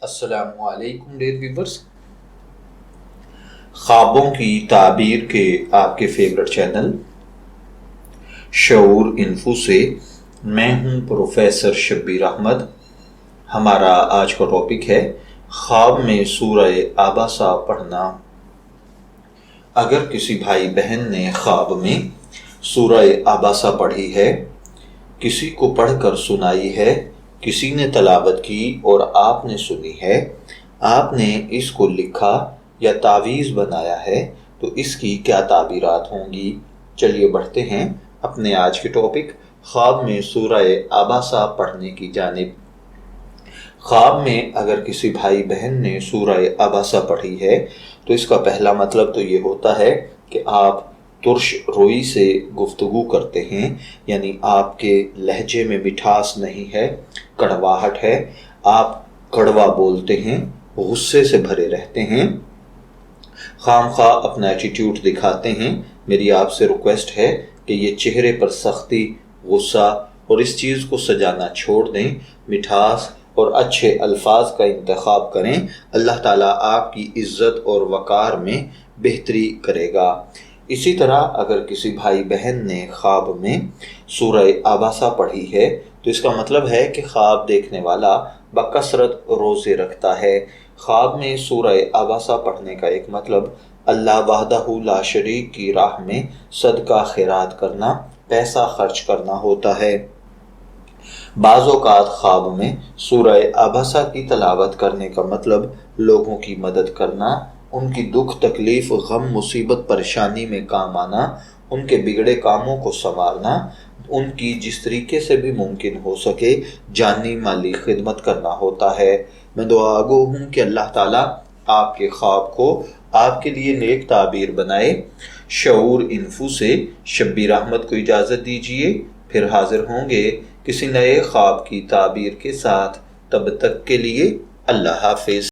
السلام علیکم dear viewers, خوابوں کی تعبیر کے آپ کے فیورٹ چینل شعور انفو سے میں ہوں پروفیسر شبیر احمد۔ ہمارا آج کا ٹاپک ہے خواب میں سورہ عبسہ پڑھنا۔ اگر کسی بھائی بہن نے خواب میں سورہ عبسہ پڑھی ہے، کسی کو پڑھ کر سنائی ہے، کسی نے تلاوت کی اور آپ نے سنی ہے، آپ نے اس کو لکھا یا تعویذ بنایا ہے، تو اس کی کیا تعبیرات ہوں گی؟ چلیے بڑھتے ہیں اپنے آج کے ٹاپک خواب میں سورہ عبسہ پڑھنے کی جانب۔ خواب میں اگر کسی بھائی بہن نے سورہ عبسہ پڑھی ہے تو اس کا پہلا مطلب تو یہ ہوتا ہے کہ آپ ترش روئی سے گفتگو کرتے ہیں، یعنی آپ کے لہجے میں مٹھاس نہیں ہے، کڑواہٹ ہے، آپ کڑوا بولتے ہیں، غصے سے بھرے رہتے ہیں، خام خواہ اپنا ایٹیٹیوڈ دکھاتے ہیں۔ میری آپ سے ریکویسٹ ہے کہ یہ چہرے پر سختی، غصہ اور اس چیز کو سجانا چھوڑ دیں، مٹھاس اور اچھے الفاظ کا انتخاب کریں۔ اللہ تعالیٰ آپ کی عزت اور وقار میں بہتری کرے گا۔ اسی طرح اگر کسی بھائی بہن نے خواب میں سورہ عبسہ پڑھی ہے تو اس کا مطلب ہے کہ خواب دیکھنے والا بکثرت روزے رکھتا ہے۔ خواب میں سورہ عبسہ پڑھنے کا ایک مطلب اللہ وحدہ لا شریک کی راہ میں صدقہ خیرات کرنا، پیسہ خرچ کرنا ہوتا ہے۔ بعض اوقات خواب میں سورہ عبسہ کی تلاوت کرنے کا مطلب لوگوں کی مدد کرنا، ان کی دکھ تکلیف غم مصیبت پریشانی میں کام آنا، ان کے بگڑے کاموں کو سنوارنا، ان کی جس طریقے سے بھی ممکن ہو سکے جانی مالی خدمت کرنا ہوتا ہے۔ میں دعا گو ہوں کہ اللہ تعالیٰ آپ کے خواب کو آپ کے لیے نیک تعبیر بنائے۔ شعور انفو سے شبیر احمد کو اجازت دیجیے، پھر حاضر ہوں گے کسی نئے خواب کی تعبیر کے ساتھ۔ تب تک کے لیے اللہ حافظ۔